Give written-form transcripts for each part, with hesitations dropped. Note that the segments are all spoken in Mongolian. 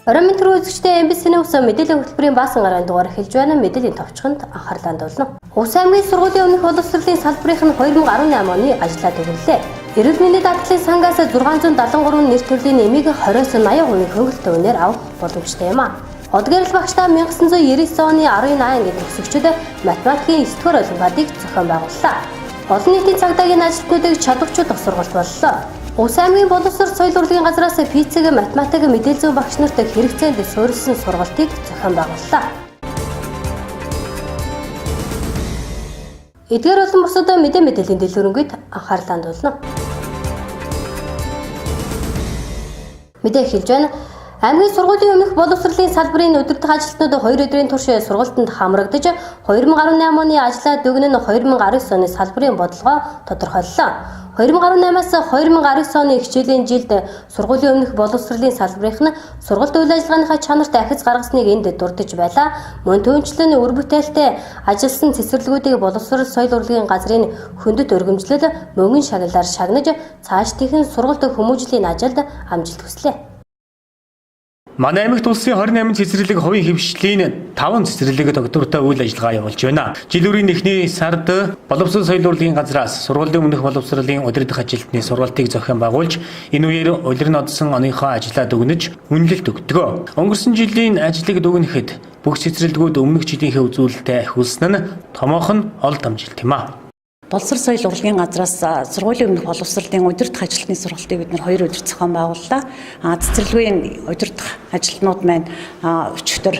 Орон мэдрэг үзэгчдээ MBC NEWS мэдээллийн хөтөлбөрийн баасан гарагийн дугаар эхэлж байна. Мэдээллийн товчхонд анхаарлаа хандуулна. Улс аймгийн сургуулийн өмнөх боловсролын салбарынх нь 2018 оны ажлаа төвлөлээ. Эрүүл мэндийн даатгалын сангаас 673 нэр төрлийн нэмийг 20-80% хөнгөлөлт үнээр авах боломжтой юм а. Одгээрл багштаа 1999 оны 10-ны анги төгсөгчид математикийн 9-р олимпиадыг зохион байгууллаа. Олон нийтийн цагдаагийн ажилтнуудыг чадварчууд сургалт боллоо. Улс аймгийн боловсрол соёл урлагийн газраас физик, математик, мэдээлэл зүйн багш нарт хэрэгцээнд суурилсан сургалтыг зохион байгууллаа. Эдгээр олон бусад мэдээллийн дэлгүүрэнгээд анхаарлаа хандуулна. Мэдээ эхэлж байна. Аймгийн сургуулийн өмнөх боловсролын салбарын удирдах ажилтнууд 2 өдрийн турш сургалтанд хамрагдаж 2018 оны ажлаа дүгнэн 2019 оны салбарын бодлогоо тодорхойллоо. 2018-аас 2019 оны хичээлийн жилд сургуулийн өмнөх боловсролын салбарынх нь сургалт үйл ажиллагааныхаа чанарт ахиц гаргасныг энд дурдж байлаа. Мөн түүнчлэн үр бүтээлтэй ажилласан цэцэрлэгүүдийг боловсрол соёл урлагийн газрын хөндөд өргөмжлөл мөнгөн шагналаар шагнаж цаашдын сургалт хүмүүжлийн ажилд амжилт хүслээ. Манай аймагт улсын 28 цэцэрлэг хувийн хэвшлийн 5 цэцэрлэг доктортой үйл ажиллагаа явуулж байна. Жил үрийн эхний сард боловсрол соёл урлагийн газраас сургуулийн өмнөх боловсролын удирдах ажилтны сургалтыг зохион байгуулж, энэ үеэр улирын одсон оныхоо ажлаа дүгнэж, үнэлэлт өгдөг. Өнгөрсөн жилийн ажлыг дүгнэхэд бүх цэцэрлэгүүд өмнөх жилийнхээ үзүүлэлтэд ахиулсан нь томоохон олд амжилт юм а. Боловсрол соёл урлагийн газраас сургуулийн өмнөх боловсролын удирдах ажилтны сургалтыг бид 2 өдөр зохион байгууллаа. Цэцэрлэгийн удирдах ажилтнууд маань өчигдөр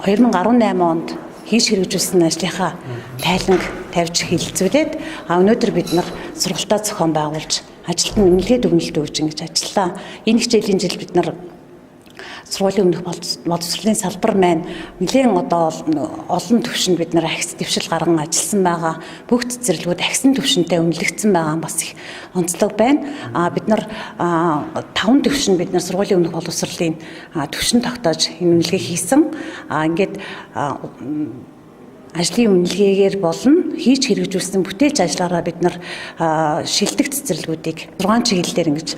2018 онд хийж хэрэгжүүлсэн ажлынхаа тайланг тавьж хэлэлцүүлээд өнөөдөр бид сургалтаа зохион байгуулж ажилтны үнэлгээ дүгнэлт өгж ингэж ажиллаа. Энэ хичээлийн жил бид сургуулийн өмнөх боловсролын салбар маань нэлээд олон түвшинд бид ахиц дэвшил гарган ажилласан байгаа. Бүх цэцэрлэгүүд ахисан түвшинтэй үнэлэгдсэн байгаа бас их онцлог байна. Бид 5 түвшин бид сургуулийн өмнөх боловсролын түвшин тогтоож энэ үнэлгээ хийсэн. Ингээд ажлын үнэлгээгээр болон хийж хэрэгжүүлсэн бүтээлч ажлаараа бид шилдэг цэцэрлэгүүдийг 6 чиглэлээр ингэж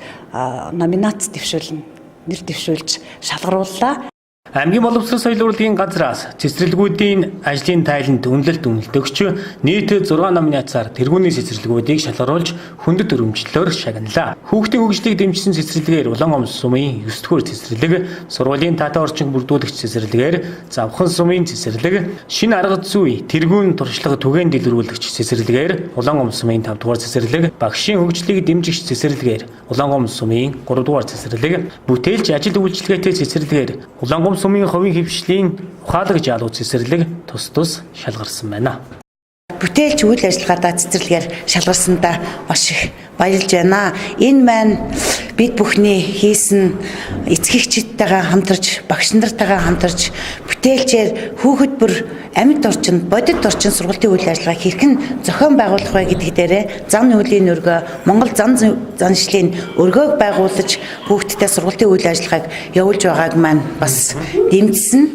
номинац дэвшүүлнэ. Нэр дэвшүүлж шалгарууллаа. Аймгийн боловсрол соёл урлагийн газраас цэцэрлэгүүдийн ажлын тайланд үнэлэлт өгч нийт 6 номинацаар тэргүүний цэцэрлэгүүдийг шалгаруулж хөндөд өргөмжлөлөөр шагналаа. Хүүхдийн хөгжлийг дэмжсэн цэцэрлэгээр Улаан омс сумын 9-р цэцэрлэг, сургуулийн татаа орчин бүрдүүлэгч цэцэрлэгээр Завхан сумын цэцэрлэг, шинэ арга зүй тэргүүн туршлага түгээн дэлгэрүүлэгч цэцэрлэгээр Улаан омс сумын 5-р цэцэрлэг, багшийн хөгжлийг дэмжигч цэцэрлэгээр Улаан омс сумын 3-р цэцэрлэг, бүтээлч ажил үйлчилгээтэй цэцэрлэгээр Улаан омс сумын хувийн хэвшлийн ухаалаг жалуу цэцэрлэг тус шалгарсан байна. Бүтээлч үйл ажиллагаагаа цэцэрлэгээр шалгарсандаа маш их баярлж байна. Энэ маань бид бүхний хийсэн эцгийгчдтэйгээ хамтарч, багш нартайгаа хамтарч бүтээлчээр хүүхэд бүр амьд орчинд, бодит орчинд сургалтын үйл ажиллагааг хэрхэн зохион байгуулах вэ гэдг дээрээ зан нүүлийн өргөө, Монгол заншлийн өргөөг байгуулж хүүхдтэй сургалтын үйл ажиллагааг явуулж байгааг маань бас дэмжсэн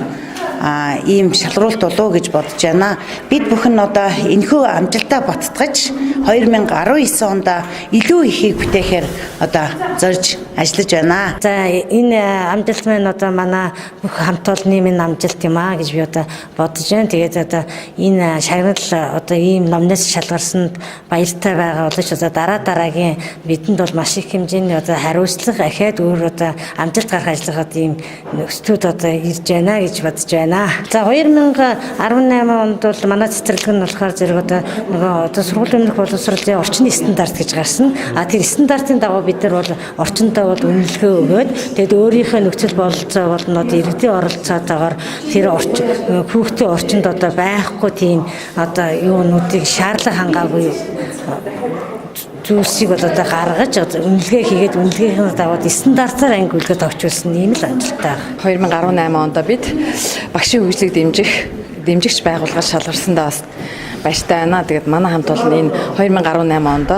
ийм шалгаруулт болов гэж бодож байна. Бид бүхэн одоо энэхүү амжилтаа баттгаж 2019 онд илүү ихийг бүтээхээр одоо зорж ажиллаж байна. За энэ амжилт маань одоо манай бүх хамт олонны минь амжилт юм а гэж би одоо бодож байна. Тэгээд одоо энэ шагнал одоо ийм номноос шалгарсанд баяртай байгаа боловч одоо дараагийн бидэнд бол маш их хэмжээний одоо хариуцлага ахаад өөр одоо амжилт гарах ажиллагаад ийм нөхцөлд одоо ирж байна гэж бодож байна. За 2018 онд бол манай цэцэрлэг нь болохоор зэрэг одоо сургуулийн өмнөх боловсролын орчны стандарт гэж гарсан. Тэр стандартын дагуу бид нар бол орчиндөө бол үнэлгээ өгөөд тэгээд өөрийнхөө нөхцөл бололцоо болнод иргэдийн оролцоотойгоор тэр хүүхдийн орчинд одоо байхгүй тийм одоо юунуудыг шаардлага хангаагүй зүйлсийг одоо гаргаж үнэлгээ хийгээд үнэлгээний дагуу стандартаар ангиулгад авчулсан ийм л амжилттай. 2018 онд бид багшийн хөгжлийг дэмжигч байгууллагаар шалгарсандаа бас баяртай байна. Тэгээд манай хамт олон энэ 2018 онд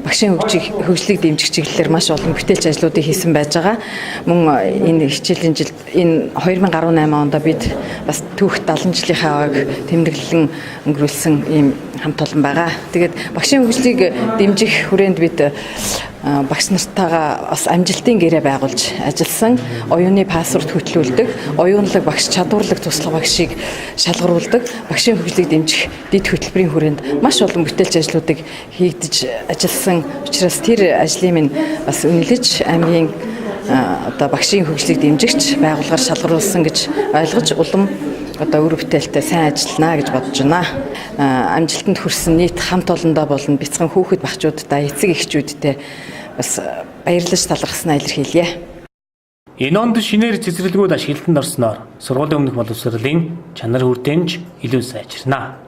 багшийн хөгжлийг дэмжих чиглэлээр маш олон бүтээлч ажлуудыг хийсэн байж байгаа. Мөн энэ хичээлийн жилд энэ 2018 онд бид бас түүх 70 жилийнхаа авааг тэмдэглэн өнгөрүүлсэн ийм хамт олон байгаа. Тэгээд багшийн хөгжлийг дэмжих хүрээнд бид багш нартайгаа бас амжилтын гэрээ байгуулж ажилласан, оюуны пассворд хөтлүүлдэг, оюунлаг багш, чадварлаг туслах багшийг шалгаруулдаг, багшийн хөгжлийг дэмжих дэд хөтөлбөрийн хүрээнд маш олон бүтээлч ажлуудыг хийгдэж ажилласан учраас тэр ажлын минь бас үнэлж аймгийн багшийн хөгжлийг дэмжигч байгууллагаар шалгаруулсан гэж ойлгож улам өөр бүтээлтэй сайн ажиллана гэж бодож байна. Амжилтанд хүрсэн нийт хамт олондоо болон бяцхан хүүхэд багчуудтай, эцэг эхчүүдтэй бас баярлаж талархснаа илэрхийлье. Энэ онд шинээр цэцэрлэгүүд ашиглалтанд орсноор сургуулийн өмнөх боловсролын чанар хүртээмж илүү сайжирнаа.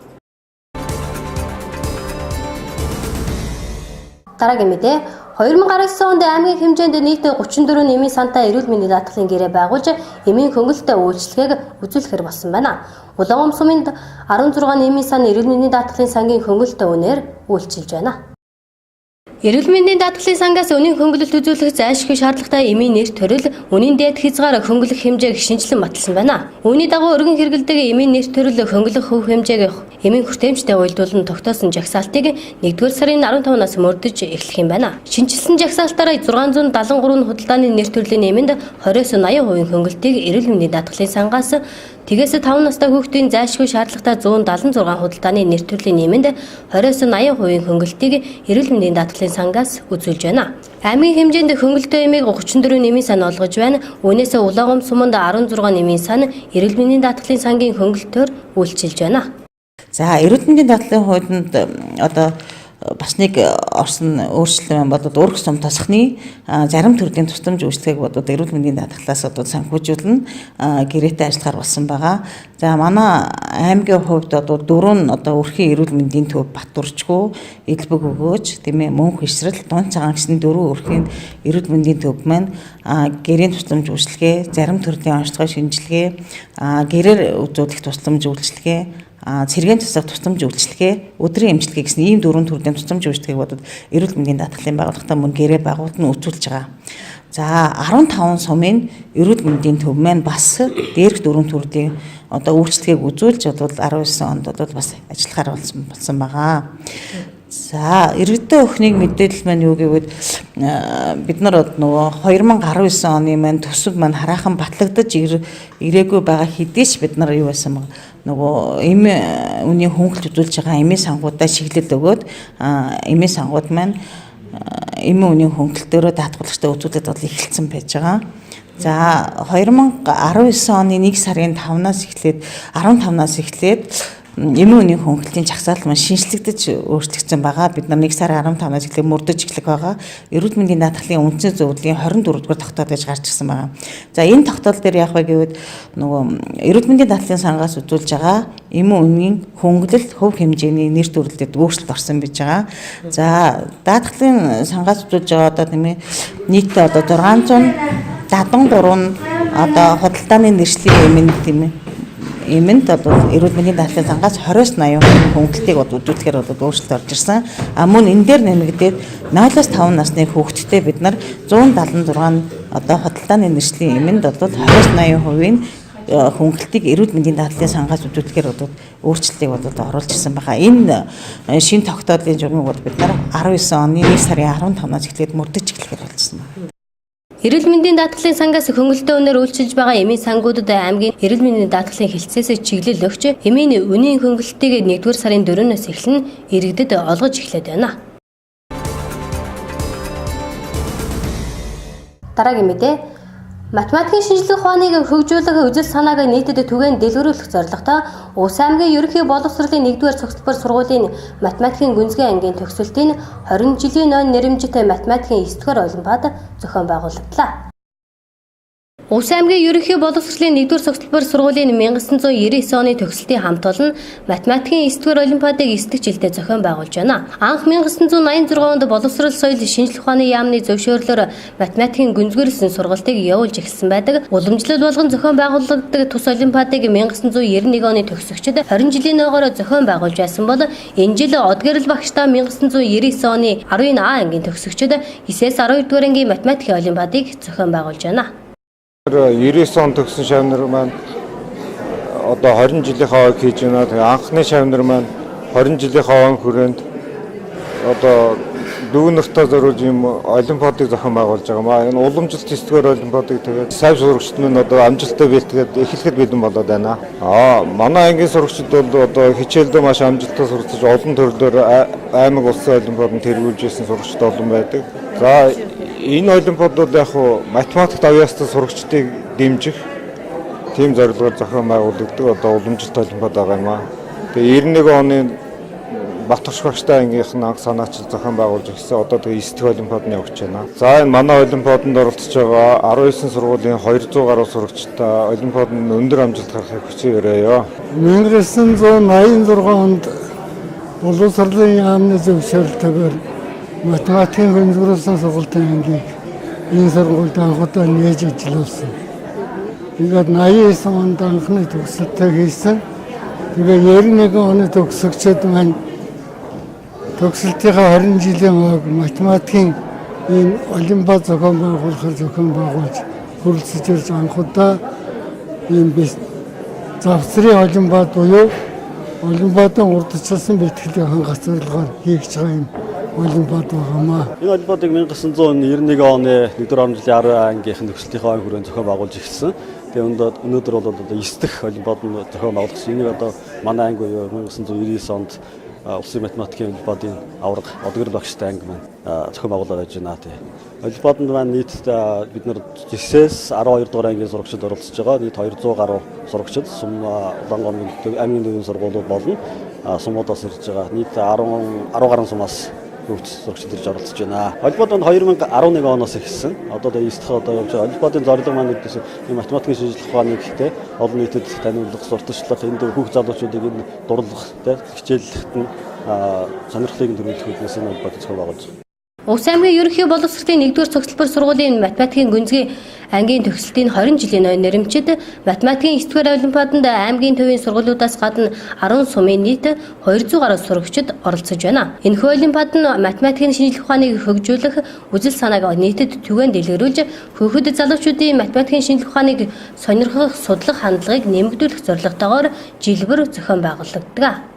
Дараагийн мэдээ 2019 онд аймгийн хэмжээнд нийт 34 эмийн сантай эрүүл мэндийн даатгалын гэрээ байгуулж эмийн хөнгөлөлтөд үйлчлэгийг үзүүлэхээр болсон байна. Улаан сумынд 16 эмийн сан эрүүл мэндийн даатгалын сангийн хөнгөлөлтөд үнээр үйлчилж байна. Эрүүл мэндийн даатгалын сангаас үнийн хөнгөлөлт үзүүлэх зайлшгүй шаардлагатай эмийн нэр төрөл, үнийн дээд хязгаар хөнгөлөх хэмжээг шинжилэн баталсан байна. Үүний дагуу өргөн хэрэгэлдэг эмийн нэр төрөл хөнгөлөх хөв хэмжээг эмийн хүртээмжтэй уялдуулан тогтоосон жагсаалтыг 1-р сарын 15-наас мөрдөж эхлэх юм байна. Шинжилсэн жагсаалтаараа 673 худалдааны нэр төрлийн эмэнд 20-80% хөнгөлтийг эрүүл мэндийн даатгалын сангаас, тэгээс 5 настай хүүхдийн зайлшгүй шаардлагатай 176 худалдааны нэр төрлийн эмэнд 20-80% хөнгөлтийг эрүүл мэндийн даатгалын сангаас үзүүлж байна. Аймгийн хэмжээнд хөнгөлтөө эмийг 34 нэмийн сан олгож байна. Үүнээс Улаан суманд 16 нэмийн сан эрүүл мэндийн даатгалын сангийн хөнгөлтөөр үйлчилж байна. За эрүүл мэндийн даатгалын хуулинд бас нэг орсон өөрчлөлт бодод ураг сум тосхны зарим төрлийн тусламж үйлчлэгийг бодод эрүүл мэндийн даатгалаас санхүүжүүлнэ гэрээтэй ажиллахаар болсон байгаа. За манай аймгийн хувьд 4 өрхийн эрүүл мэндийн төв Батүрчгүй, Элбэг өгөөж, тийм ээ Мөнх Ишрэл, Дун цагаан гэсэн 4 өрхийн эрүүл мэндийн төв маань гэрийн тусламж үйлчлэгээ, зарим төрлийн онцгой шинжилгээ, гэрээр үзүүлэх тусламж үйлчлэгээ, цэргийн тусах тусламж үйлчлэгээ, өдрийн эмчилгээ гэсэн ийм 4 төрлийн тусламж үйлчлэгийг бодод эрүүл мэндийн даатгалын байгууллагатай мөн гэрээ байгуулна үзүүлж байгаа. За 15 сумын эрүүл мэндийн төв маань бас дээрх 4 төрлийн үйлчлэгийг үзүүлж 19 онд бас ажиллахаар болсон байгаа. За иргэдийн өхнийг мэдээлэл маань юу гэвэл бид нар нөгөө 2019 оны маань төсөв маань хараахан батлагдаж ирээгүй байгаа хэдийч бид нар юу байсан бэ? Нөгөө үнийн хөнгөлт үзүүлж байгаа эмийн сангуудаа шиглэл өгөөд эмийн сангууд маань эмийн үнийн хөнгөлтөөрөө даатгалагчтай үзүүлээд эхэлсэн байж байгаа. За 2019 оны 1 сарын 5-наас эхлээд эмийн үнийн хөнгөлтийн жагсаалт маань шинжлэгдэж өөрчлөгдсөн байгаа. Бид нар 1 сарын 15-наас эхлээд мөрдөж эхлэх байгаа. Эрүүл мэндийн даатгалын үндсэн зөвлөлийн 24-р тогтоол гэж гарч ирсэн байгаа. За энэ тогтоол дээр яг гэвэл нөгөө эрүүл мэндийн даатгалын сангаас үзүүлж байгаа эмийн үнийн хөнгөлөлт хөв хэмжээний нэр төрөлдөд өөрчлөлт орсон байж байгаа. За даатгалын сангаас үзүүлж байгаа тийм ээ нийт 673 худалдааны нэршлийн эмийн тийм ээ эмэнд эрүүл мэндийн даатгалын сангаас 20-80% хөнгөлтийг үзүүлэхээр өөрчлөлт орж ирсэн. Мөн энэ дээр нэмэгдээд 0-5 насны хүүхэдтэй бид нар 176 худалдааны нэршлийн эмэнд 20-80% хөнгөлтийг эрүүл мэндийн даатгалын сангаас үзүүлэхээр өөрчлөлтийг оруулж ирсэн байгаа. Энэ шинэ тогтоолын журмыг бид нар 19 оны 1 сарын 15-наас эхлээд мөрдөж эхлэхээр болсон байна. Эрүүл мэндийн даатгалын сангаас хөнгөлөлтөө үнээр үйлчилж байгаа эмийн сангуудад аймгийн эрүүл мэндийн даатгалын хилцээс чиглэл өгч эмийн үнийн хөнгөлөлтийг 1-р сарын 4-өөс эхлэн иргэдэд олгож эхлэв байна. Дараагийн мэдээ математикийн шинжилгээ ухааныг хөгжүүлэх үзэл санааг нийтэд түгээн дэлгэрүүлэх зорилготой Улс аймгийн ерөнхий боловсролын 1-р цогцлбор сургуулийн математикийн гүнзгий ангийн төгсөлтийн 20 жилийн ноён нэрэмжтэй математикийн 9-р олимпиад зохион байгуулагдлаа. Улс аймгийн ерөнхий боловсролын 1-р цогцлбор сургуулийн 1999 оны төгсөлтийн хамт олон математикийн 9-р олимпиадыг 9 жилдээ зохион байгуулж байна. Анх 1986 онд боловсрол соёл шинжилгээ ухааны яамны зөвшөөрлөөр математикийн гүнзгийрлсэн сургалтыг явуулж эхэлсэн байдаг. Уламжлал болгон зохион байгуулагддаг тус олимпиадыг 1991 оны төгсөгчид 20 жилийн ойгоор зохион байгуулж байсан бол энэ жил од гэрэл багштай 1999 оны 10А ангийн төгсөгчид 9-ээс 12-р ангийн математикийн олимпиадыг зохион байгуулж байна. 99 он төгсөн шавнар маань одоо 20 жилийнхаа ойг хийж байна. Тэгээ анхны шавнар маань 20 жилийнхаа он хүрээнд одоо дүү нартаа зориулж юм олимпиадыг зохион байгуулж байгаа маа. Энэ уламжлалт 9-р олимпиадыг тэгээд сайв сурагчид нь одоо амжилттай бэлтгээд эхлэхэд бэлэн болоод байна. Манай ангийн сурагчид бол одоо хичээлдээ маш амжилттай суралцж олон төрлөөр аймаг улсын олимпиаданд тэргүүлж ирсэн сурагчид олон байдаг. За энэ олимпиадууд яг хуу математикт авьяастай сурагчдыг дэмжих тийм зорилгоор зохион байгуулагддаг одоо уламжлалт олимпиад байгаа юм аа. Тэгээ 91 оны Батгаш багштай ангийнх нь анх санаачил зохион байгуулж ирсэн. Одоо тэгээ 9 дэх олимпиаданд явж байна. За энэ манай олимпиаданд оролцож байгаа 19 сургуулийн 200 гаруй сурагчтай олимпиаданд өндөр амжилт гаргахыг хүсье. 1986 онд боловсролын яамны зөвшөөрлөөр математикийн хөндлөрсөн сургуулийн ангийг энэ сургуульд анхудаа нээж ажилласан. Ингээд 89 онд анхны төгсөлтөө хийсэн. Тэгээ 91 оны төгсөгчд маань төгсөлтийнхаа 20 жилийн хойг математикийн энэ олимпиад зохион байгуулж хүрэлцэж ирж анхудаа ийм завсрын олимпиад буюу олимпиадын урдчилсан бэлтгэлийн хангах зорилгоор хийж байгаа юм олимпиад байгаамаа. Энэ олимпиадыг 1991 оны 1-р орон жилийн 10 ангийнхэн төгсөлтийнхаа ойн хүрээнд зохион байгуулж ирсэн. Тэгээ өнөөдөр бол одоо 9 дахь олимпиад нь зохион байгуулагдсан. Энийг одоо манай анги буюу 1999 онд улсын математикийн олимпиадын аварга одгор багштай анги маань зохион байгуулаад байж байна. Олимпиаданд маань нийтдээ бид нар 9-с 12 дугаар ангийн сурагчид оролцож байгаа. Нийт 200 гаруй сурагчид Улаангааны аймгийн төвийн сургуулиуд болон сумуудаас ирж байгаа. Нийт 10 гаруй сумаас хөгжсөн сурагчид ирж оролцож байна. Олимпиад нь 2011 оноос эхэлсэн. Одоо 9 дахь одоо явж байгаа. Олимпиадын зорилго маань үдээс математикийн шинжилгээ ухааны гэхдээ олон нийтэд таниулах, сурталчлах, энд хүүхд залуучуудыг энэ дурлах, хичээллэхэд нь сонирхлыг төрүүлэх үүднээс энэ олимпиад зохион байгуулж байгаа. Ус аймгийн ерөнхий боловсролын 1-р цогцлбор сургуулийн математикийн гүнзгий ангийн төгсөлтийн 20 жилийн ой нэрэмчид математикийн 9-р олимпиаданд аймгийн төвийн сургуулиудаас гадна 10 сумын нийт 200 гаруй сурагчид оролцож байна. Энэхүү олимпиад нь математикийн шинжилгээ ухааныг хөгжүүлэх үзэл санааг нийтэд түгээн дэлгэрүүлж хүүхэд залуучуудын математикийн шинжилгээ ухааныг сонирхох, судлах хандлагыг нэмэгдүүлэх зорилготойгоор жилбэр зохион байгуулагддаг.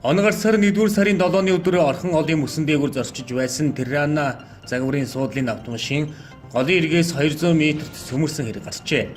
Онгор сар 1-р сарын 7-ны өдөр орхон голын мөсөн дээгүүр зорчиж байсан Tirana загварын суудлын автомашин голын эргээс 200 метрт сөмөрсөн хэрэг гарчээ.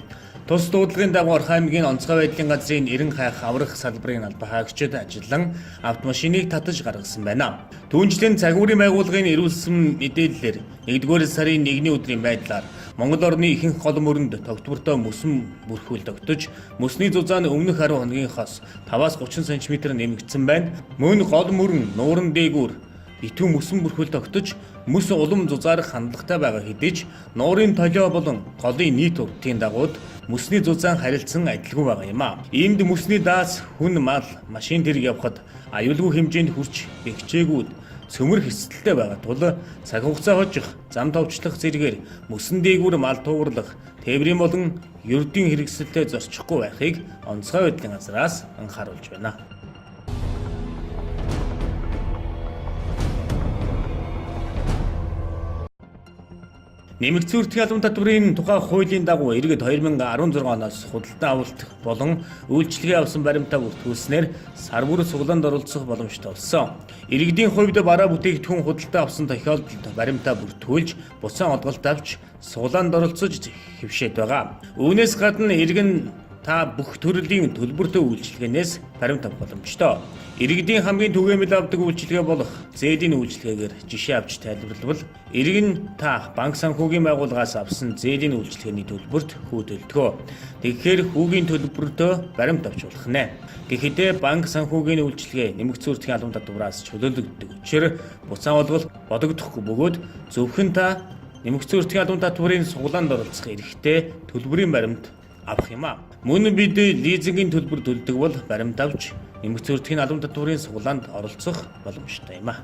Тус дуудлагын дагуу Орхон аймгийн онцгой байдлын газрын 90 хайх аврах салбарын албан хаагчид ажиллан автомашиныг татаж гаргасан байна. Түүнчлэн загварын байгууллагын ирүүлсэн мэдээллээр 1-р сарын 1-ний өдрийн байдлаар Монгол орны ихэнх гол мөрөнд тогтвортой мөсөн бүрхүүл тогтож, мөсний зузаан өмнөх 10 хоногийнхоос 5-аас 30 см нэмэгдсэн байна. Мөн гол мөрөн нууран дээгүүр битүү мөсөн бүрхүүл тогтож, мөс улам зузаарах хандлагатай байгаа хэдий ч нуурын толио болон голын нийт уртын дагууд мөсний зузаан харилцсан адилгүй байгаа юм а. Иймд мөсний даас хүн мал машин тэрэг явхад аюулгүй хэмжээнд хүрч бэхжээгүүд цөмөр хэсэлтэй байгаа тул цаг хугацаа хожих, зам товчлох зэргээр мөсөн дээгүүр мал туурлах, тээврийн болон ердийн хэрэгсэлтэй зорчихгүй байхыг онцгой байдлын газраас анхааруулж байна. Нэмэгдсэн үртгийн албан татврын тухай хуулийн дагуу иргэд 2016 оноос худалдан авалт болон үйлчлэгээ авсан баримтаа бүртгүүлснээр сар бүр суглаанд оролцох боломжтой болсон. Иргэдийн хувьд бараа бүтээгдэхүүн худалдан авсан тохиолдолд баримтаа бүртгүүлж, буцаан олголт авч суглаанд оролцож хэвшээд байгаа. Үүнээс гадна иргэн та бүх төрлийн төлбөртэй үйлчилгээнээс баримт авах боломжтой. Иргэдийн хамгийн түгээмэл авдаг үйлчилгээ болох зээлийн үйлчилгээгээр жишээ авч тайлбарлавал иргэн та банк санхүүгийн байгууллагаас авсан зээлийн үйлчилгээний төлбөрт хүү төлдгөө. Тэгэхээр хүүгийн төлбөртөө баримт авч болох нэ. Гэхдээ банк санхүүгийн үйлчилгээ нэмэгдсэн үртгийн албан татвараас чөлөөлөгддөг учраас буцаан олголт бодогдохгүй бөгөөд зөвхөн та нэмэгдсэн үртгийн албан татврын суглаанд оролцох эрхтэй төлбөрийн баримт авах юм а. Мөн бид лизингийн төлбөр төлдөг бол баримт авч нэмэгдсэн үртгийн албан татврын суглаанд оролцох боломжтой юм а.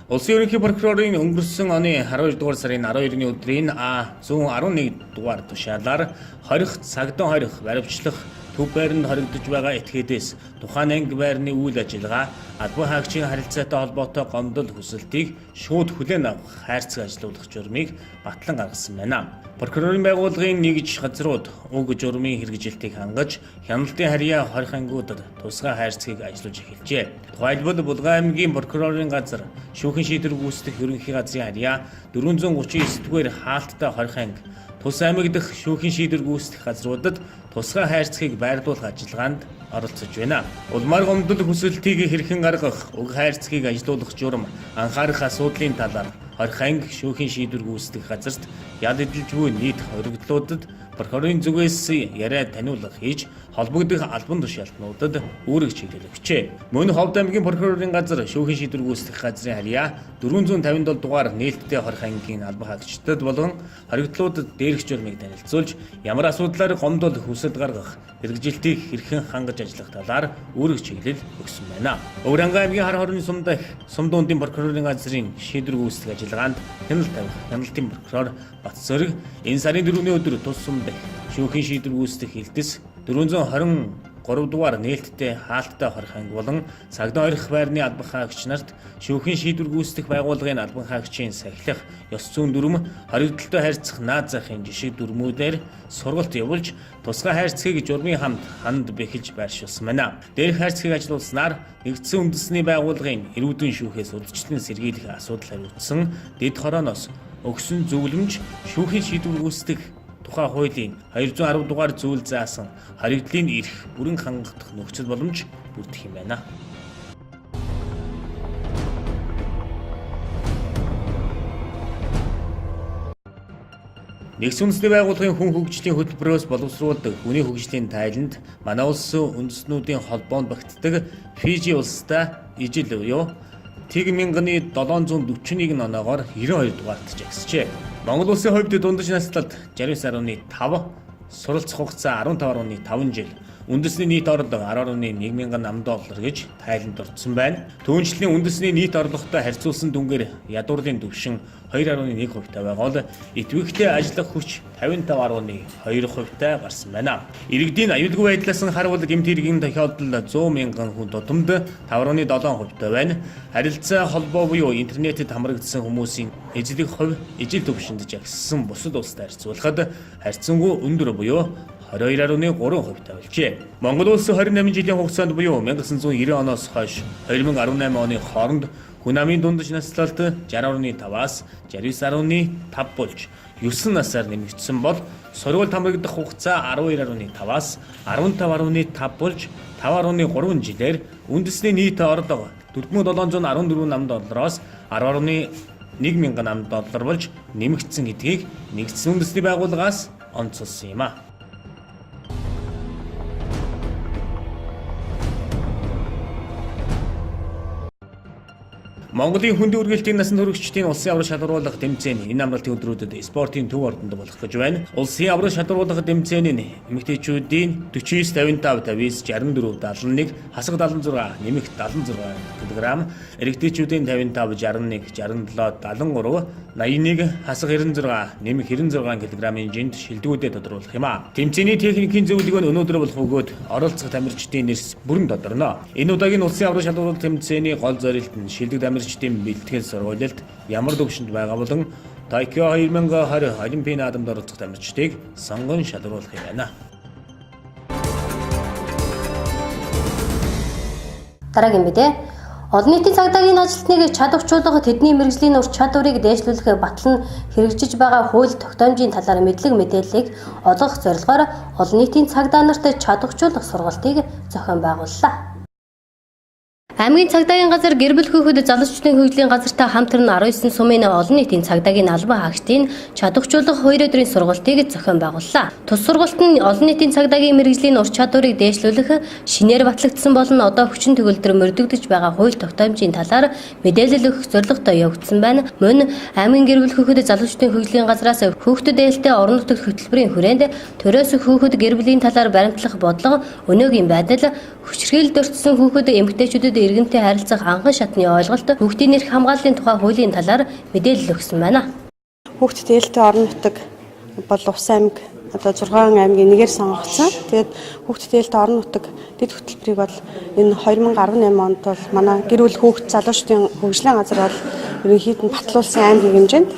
Улсын ерөнхий прокурорын өнгөрсөн оны 12 дугаар сарын 12-ны өдрийн 111 дугаар тушаалаар хорих, цагдаа хорих, баривчлах, төв байранд хоригдож байгаа этгээдээс тухайн анги байрны үйл ажиллагаа албан хаагчийн харилцаатай холбоотой гомдол хүсэлтийг шууд хүлээн авах хайрцаг ажилуулах журмыг батлан гаргасан байна. Прокурорын байгууллагын нэгж газрууд уг журмын хэрэгжилтийг хангаж хяналтын харьяа хорих ангиудад тусгай хайрцгийг ажиллаж эхэлжээ. Тухайлбал Булган аймгийн прокурорын газар шүүхийн шийдвэр гүйцэтгэх ерөнхий газрын харьяа 439-р хаалттай хорих анги тус аймаг дахь шүүхийн шийдвэр гүйцэтгэх газруудад тусгай хайрцгийг байрлуулах ажиллагаанд оролцож байна. Улмаар гомдол хүсэлтийг хэрхэн гаргах, уг хайрцгийг ажилуулах журам анхаарах асуудлын талаар хорих анги шүүхийн шийдвэр гүйцэтгэх газарт яд эдэлжгүй нийт хоригдлуудад прокурорын зүгээс яриа таниулах хийж холбогдох албан тушаалтнуудад үүрэг чиглэл өгчээ. Мөн Ховд аймгийн прокурорын газар шүүхийн шийдвэр гүйцэтгэх газрын харьяа 457 дугаар нээлттэй хорих ангийн албан хаагчдад болгон хоригдлуудад дээрх журмыг танилцуулж ямар асуудлаар гомдол хүсэлт гаргах, хэрэгжилтийг хэрхэн хангаж ажиллах талаар үүрэг чиглэл өгсөн байна. Өврангай аймгийн хар хорны сум дахь сум дундын прокурорын газрын шийдвэр гүйцэтгэх ажиллагаанд хяналт тавих хяналтын прокурор Бат Зориг энэ сарын 4-ний өдөр тус сум дахь шүүхийн шийдвэр гүйцэтгэх хэлтэс 423 дугаар нээлттэй хаалттай хорих анги болон цагдаа орих байрны албан хаагч нарт шүүхийн шийдвэр гүйцэтгэх байгууллагын албан хаагчийн сахилах ёс зүйн дүрм хоригдлолтой харьцах наад захын жишг дүрмүүдээр сургалт явуулж тусгай хайрцгийг журмын хамт ханд бэхэж байршуулсан байна. Дээрх хайрцгийг ажилуулснаар нэгдсэн үндэсний байгууллагын эрүүдэн шүүхээс урьдчилан сэргийлэх асуудал хариуцсан дэд хорооноос өгсөн зөвлөмж шүүхийн шийдвэр гүйцэтгэх тухай хуулийн 210 дугаар зүйл заасан хоригдлын эрх бүрэн хангах нөхцөл боломж бүрдэх юм байна. Нэгдсэн үндэсний байгууллагын хүн хөгжлийн хөтөлбөрөөс боловсруулдаг хүний хөгжлийн тайланд манай улс үндэстнүүдийн холбоонд багтдаг Фижи улстай ижил буюу 1741 оноогоор 92 дугаарт жагсжээ. Монгол улсын хувьд дундаж наслалт 69.5, суралцах хугацаа 15.5 жил, үндэсний нийт орлого 10.1 $1000 гэж тайланд орсон байна. Түүнчлэн үндэсний нийт орлоготой харьцуулсан дүнгээр ядуурлын түвшин 2.1% байгаа бол итвэхтэй ажиллах хүч 55.2% гарсан байна. Иргэдийн аюулгүй байдлаас харуул гэмт хэргийн тохиолдол 100,000 хүн тутамд 5.7% байна. Харилцаа холбоо буюу интернетэд хамрагдсан хүмүүсийн эзлэх хувь ижил түвшинд жагссан бусад улстай харьцуулахад харьцангуй өндөр буюу 22.3% болжээ. Монгол улс 28 жилийн хугацаанд буюу 1990 оноос хойш 2018 оны хооронд хүн амын дундаж наслалт 60.5-аас 69.5 болж 9 насаар нэмэгдсэн бол сургууль хамрагдах хугацаа 12.5-аас 15.5 болж 5.3 жилээр үндэсний нийт орлого $4714,000-оос $10.1 болж нэмэгдсэн гэдгийг нэгдсэн үндэсний байгууллагаас онцолсон юм а. Монголын хүнд үргэлтийн насанд хүрэгчдийн улсын аврал шалгаруулах тэмцээн энэ амралтын өдрүүдэд спортын төв ордонд болох гэж байна. Улсын аврал шалгаруулах тэмцээний эмэгтэйчүүдийн 49-55-59 64-71 хасаг 76 нэмэгт 76 кг, эрэгтэйчүүдийн 55-61 67-73 81 хасаг 96 нэмэх 96 кг-ийн жинд шилдэгүүдэд тодруулах юм а. Тэмцээний техникийн зөвлөгөө нь өнөөдөр болох бөгөөд оролцох тамирчдын нэрс бүрэн тодорно. Энэ удаагийн улсын аврал шалгаруулах тэмцээний гол зорилт нь шилдэг тамирчдын бэлтгэл сургуульд ямар төвшөнд байгаа болон Токио 2020 Олимпийн наадамд оролцох тамирчдыг сонгон шалгаруулах юм байна. Дараагийн мэдээ. Олон нийтийн цагдаагийн ажилтныг чадварчуулах, тэдний мэргэжлийн ур чадварыг дээшлүүлэх батлан хэрэгжиж байгаа хууль тогтоомжийн талаар мэдлэг мэдээллийг олгох зорилгоор олон нийтийн цагдаа нарт чадварчуулах сургалтыг зохион байгууллаа. Аймгийн цагдаагийн газар гэр бүл хүүхэд залуучдын хөгжлийн газартай хамтран 19 сумын олон нийтийн цагдаагийн албан хаагчдын чадварчуулах 2 өдрийн сургалтыг зохион байгууллаа. Тус сургалт нь олон нийтийн цагдаагийн мэргэжлийн ур чадварыг дээшлүүлэх, шинээр батлагдсан болон одоо хүчин төгөлдөр мөрдөгдөж байгаа хууль тогтоомжийн талаар мэдээлэл өгөх зорилготой явагдсан байна. Мөн аймгийн гэр бүл хүүхэд залуучдын хөгжлийн газраас хүүхдэд ээлтэй орон нутгийн хөтөлбөрийн хүрээнд төрөөс хүүхэд гэр бүлийн талаар баримтлах бодлого, өнөөгийн байдал, хүчирхийлэлд өртсөн хүүхэд эмэгтэйчүүдэд иргэнтэй харилцах анхан шатны ойлголт, хүүхдийн эрх хамгааллын тухай хуулийн талаар мэдээлэл өгсөн байна. Хүүхдэд ээлтэй орон нутаг бол Увс аймаг одоо 6 аймгийн нэгээр сонгогдсон. Тэгээд хүүхдтэй ээлтэй орон нутаг дэд хөтөлбөрийг бол энэ 2018 онд бол манай гэр бүл хүүхд залуучдын хөгжлийн газар бол ерөнхийдөө батлуулсан аймгийн хэмжээнд.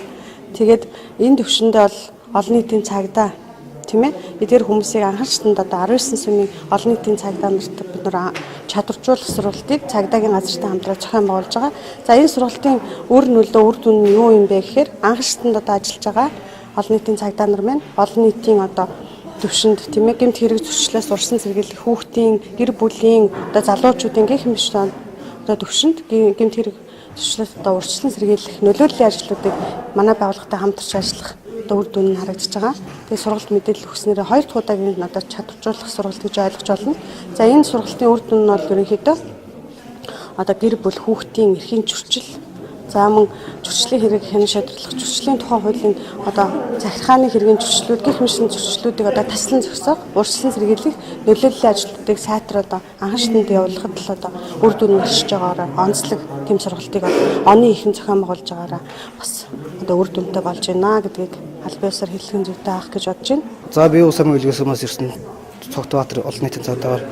Тэгээд энэ төвшөндөө бол олон нийтийн цагдаа тийм ээ эдгээр хүмүүсийг анхаарчтанд одоо 19 сүмийн олон нийтийн цагдаа нарт бид нар чадваржуулах сургалтыг цагдаагийн газартай хамтран зохион байгуулж байгаа. За энэ сургалтын үр нөлөө үр дүн нь юу юм бэ гэхээр анхаарчтанд одоо ажиллаж байгаа олон нийтийн цагдаа нар маань олон нийтийн одоо төвшөнд тийм ээ гэмт хэрэг зөрчлөөс урьдчилан сэргийлэх хүүхдийн гэр бүлийн одоо залуучуудын гэх мэт одоо төвшөнд гэмт хэрэг зөрчлөөс одоо урьдчилан сэргийлэх нөлөөллийн ажлуудыг манай байгууллагатай хамтарч ажиллах үр дүн нь харагдаж байгаа. Тэгээ сургалт мэдээлэл өгснээр 2 дахь удаагийн одоо чадваржуулах сургалт гэж ойлгож байна. За энэ сургалтын үр дүн нь бол ерөнхийдөө одоо гэр бүл хүүхдийн эрхийн зөрчил за мөн зөрчлийн хэрэг хянан шийдвэрлэх зөрчлийн тухай хуулийн одоо захиргааны хэргийн зөрчлүүд гэх мэт зөрчлүүдийг одоо таслан зогсоох, урьдчилан сэргийлэх нөлөөллийн ажлуудыг сайтар одоо анхаарчтанд явуулахад л одоо үр дүн нь гарч байгаагаар онцлог тэм сургалтыг оны ихэнх зохион байгуулж байгаараа бас одоо үр дүнтэй болж байна гэдгийг аль биесээр хэлхэн зүйтэй авах гэж бодож байна. За би Увс аймгийн үлгээс ирсэн Цогтбаатар олон нийтийн цагдаагаар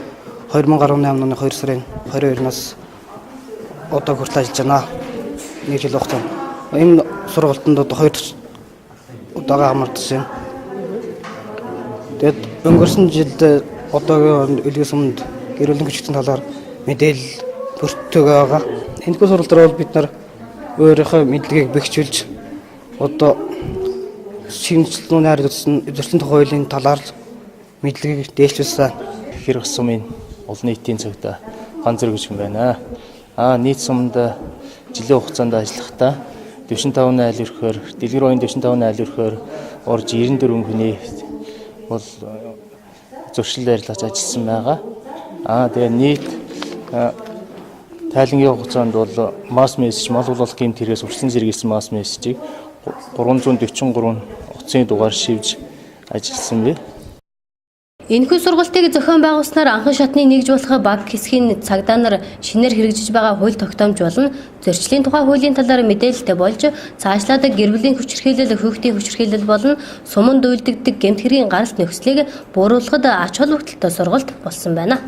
2018 оны 2 сарын 22-наас одоо хүртэл ажиллаж байна. Нэг жил хугацаанд энэ сургалтанд одоо 2 удаага хамрагдаж байна. Тэгэд өнгөрсөн жилд одоогийн үлгээс өмнө гэр бүлийн хүчтэй талаар мэдээлэл бүртгэж байгаа. Энэхүү сургалтаар бол бид нар өөрийнхөө мэдлэгийг бэхжүүлж одоо шинжилгээний зөрчлийн тухай хуулийн талаар мэдлэгийг дээшлүүлсэн хэрэг сумын олон нийтийн цагдаа хан зэрэг гүшин байна. Нийт сумд жилийн хугацаанд ажиллахдаа 45 айл өрхөөр дэлгэр оюун 45 айл өрхөөр орж 94 хүний бол зөрчил байрлаж ажилласан байгаа. Тэгээ нийт тайлангийн хугацаанд бол масс мессеж мал улуулах гэмт хэрэгээс урьдчилан сэргийлсэн масс мессежийг 343 утасны дугаар шивж ажилласан бэ. Энэхүү сургалтыг зохион байгуулснаар анхан шатны нэгж болох баг хэсгийн цагдаа нар шинээр хэрэгжиж байгаа хууль тогтоомж болон зөрчлийн тухай хуулийн талаар мэдээлэлтэй болж цаашлаад гэр бүлийн хүчирхийлэл, хүүхдийн хүчирхийлэл болон суманд үйлдэгдэг гэмт хэргийн гаралт нөхцөлийг бууруулахад ач холбогдолтой сургалт болсон байна.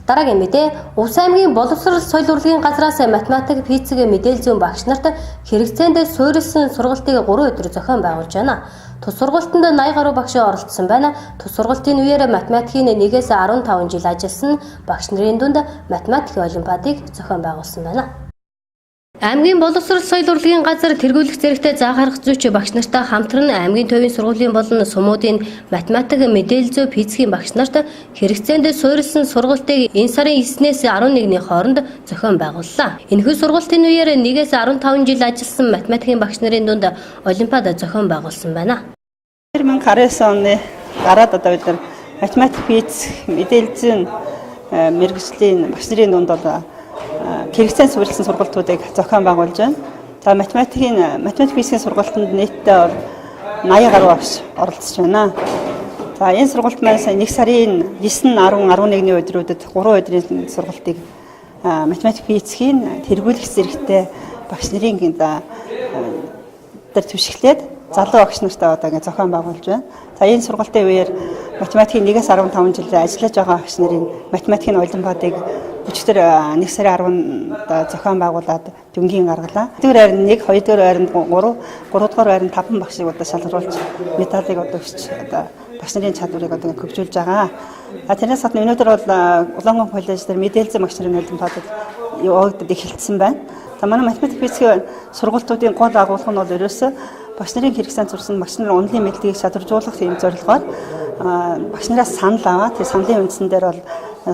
Дараагийн мэдээ Увс аймгийн боловсрол соёл урлагийн газраас математик, физик, мэдээлэл зүйн багш нарт хэрэгцээнд суурилсан сургалтыг 3 өдөр зохион байгуулж байна. Тус сургалтанд 80 гаруй багш оролцсон байна. Тус сургалтын үеэр математикийн 1-ээс 15 жил ажилласан багш нарын дунд математик олимпиадыг зохион байгуулсан байна. Аймгийн боловсрол соёл урлагийн газар тэргүүлэх зэрэгтэй заа харах зүйч багш нартай хамтран аймгийн төвийн сургуулийн болон сумуудын математик, мэдээлэл зүй, физикийн багш нарт хэрэгцээнд суурилсан сургалтыг энэ сарын 9-ээс 11-ний хооронд зохион байгууллаа. Энэхүү сургалтын үеэр 1-ээс 15 жил ажилласан математикийн багш нарын дунд олимпиад зохион байгуулсан байна. 2019 оны гараад одоо бид нар математик, физик, мэдээлэл зүйн мэргэжлийн багш нарын дунд одоо хэрэгцээнд суурилсан сургалтуудыг зохион байгуулж байна. За математик физикийн сургалтанд нийтдээ 80 гаруй багш оролцож байна. За энэ сургалт маань 1 сарын 9, 10, 11-ний өдрүүдэд 3 өдрийн сургалтыг математик физикийн тэргүүлэх зэрэгтэй багш нарын түвшиглээд залуу багш нартай одоо ингэ зохион байгуулж байна. За энэ сургалтын үеэр математикийн 1-ээс 15 жил ажиллаж байгаа багш нарын математикийн олимпиадыг өчигдөр 1 сарын 10-нд зохион байгуулад дүнгийн гаргалаа. 1-р байранд 1, 2-р байранд 3, 3-р байранд 5 багшийг одоо шалгаруулж медалийг одоо өгч одоо багш нарын чадварыг одоо хөгжүүлж байгаа. Тэрнээс гадна өнөөдөр бол Улаангон коллеж дээр мэдээлэл зүйн багш нарын олимпиадад явагдаад эхэлсэн байна. За манай математик физикийн сургалтуудын гол агуулга нь бол ерөөсөө багш нарын хэрэгцээнд сурсан багш нарын унлын мэдлэгийг чадваржуулах тийм зорилгоор багш нараас санал аваад тэр саналын үндсэн дээр бол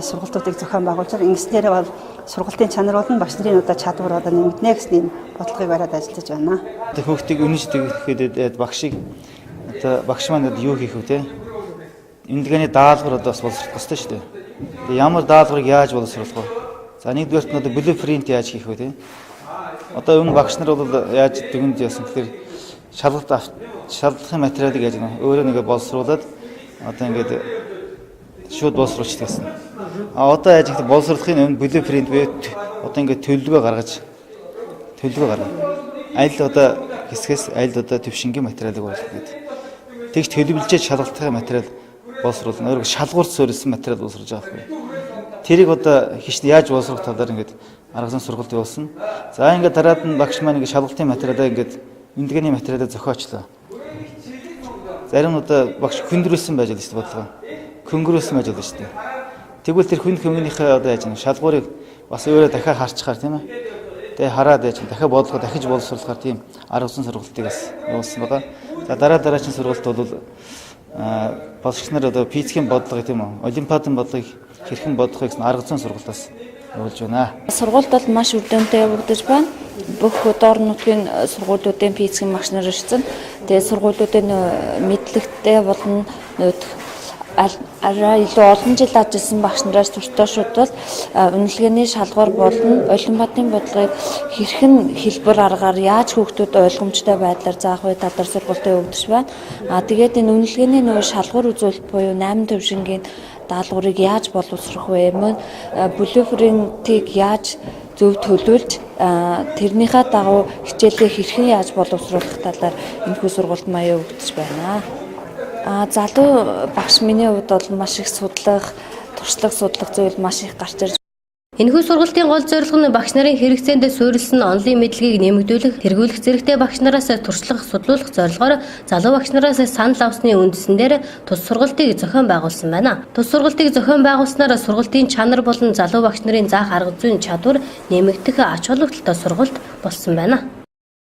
сургалтуудыг зохион байгуулж байгаа. Ингэснээр бол сургалтын чанар болон багш нарын одоо чадвар одоо нэмэгдэнэ гэсэн ийм бодлогыг бариад ажиллаж байна. Хүүхдийг үнэж тэгэхэд багшийг одоо багш маань юу хийх вэ те? Имлэгээний даалгавар одоо бас боловсруулах хэрэгтэй шүү дээ. Тэгээ ямар даалгаврыг яаж боловсруулах вэ? За нэгдүгээрт нь одоо блюпринт яаж хийх вэ те? Одоо өмнө багш нар бол яаж дүгнэж яасан гэхээр шалгалтын материалыг яаж өөрөө нэгэ боловсруулад одоо ингээд шууд боловсруулж гэсэн. Одоо яаж их боловсруулахын өмнө блюпринт вэ? Одоо ингээд төлөвлөгөө гаргаж аль одоо хэсгээс аль одоо төвшингийн материалыг болгох гэдэг. Тэгж төлөвлөж шалгалтын материал боловсруулна. Өөрөөр шалгуурт суурилсан материал боловсруулж байгаа байхгүй. Тэрийг одоо хичнээн яаж боловсруулах талаар ингээд арга зам сургалт явуулсан. За ингээд дараад нь багш маань ингээд шалгалтын материалаа ингээд эндгэний материалаа зохиочлоо. Зарим нь одоо багш хөндрүүлсэн байж байгаа шүү дээ бодлого. Хөнгөрүүлсэн байж байгаа шүү дээ. Тэгвэл тэр хүн хүмүүнийхээ одоо яаж шалгуурыг бас өөрөө дахиад харчихаар тийм ээ. Тэгээ хараад яаж дахиад бодлого дахиж боловсруулахаар тийм арга зам сургалтыг бас явуулсан байгаа. За дараагийн сургалт бол багш нар одоо физикийн бодлого тийм үү? Олимпиадын бодлогыг хэрхэн бодохыг гэсэн арга зам сургалтаас явуулж байна. Сургалт бол маш үр дүнтэй явагдаж байна. Бүх доор нутгийн сургуулиудын физикийн багш нар ирсэн. Тэгээ сургуулиудын мэдлэгтэй болон арай илүү олон жил ажилласан багш нараас туртаашууд бол үнэлгээний шалгуур болон олимпиадын бодлогыг хэрхэн хэлбэр аргаар яаж хүүхдүүд ойлгомжтой байдлаар заах вэ талаар сургалтын өгдөж байна. Тэгээд энэ үнэлгээний нөгөө шалгуур үзүүлэлт буюу 8 төвшингийн даалгаврыг яаж боловсрох вэ? Мөн блюпринтийг яаж зөв төлөвлөж тэрнийхээ дагуу хичээлээ хэрхэн яаж боловсруулах талаар энэхүү сургалт маяг өгдөж байна. Залуу багш миний хувьд бол маш их судлах, туршлага судлах зүйл маш их гарч ирж. Энэхүү сургалтын гол зорилго нь багш нарын хэрэгцээнд суурилсан онлын мэдлэгийг нэмэгдүүлэх, хэрэгжүүлэх зэрэгтэй багш нараас туршлага судлуулах зорилгоор залуу багш нараас санал авсны үндсэн дээр тус сургалтыг зохион байгуулсан байна. Тус сургалтыг зохион байгуулснаар сургалтын чанар болон залуу багш нарын заах арга зүйн чадвар нэмэгдэх ач холбогдолтой сургалт болсон байна.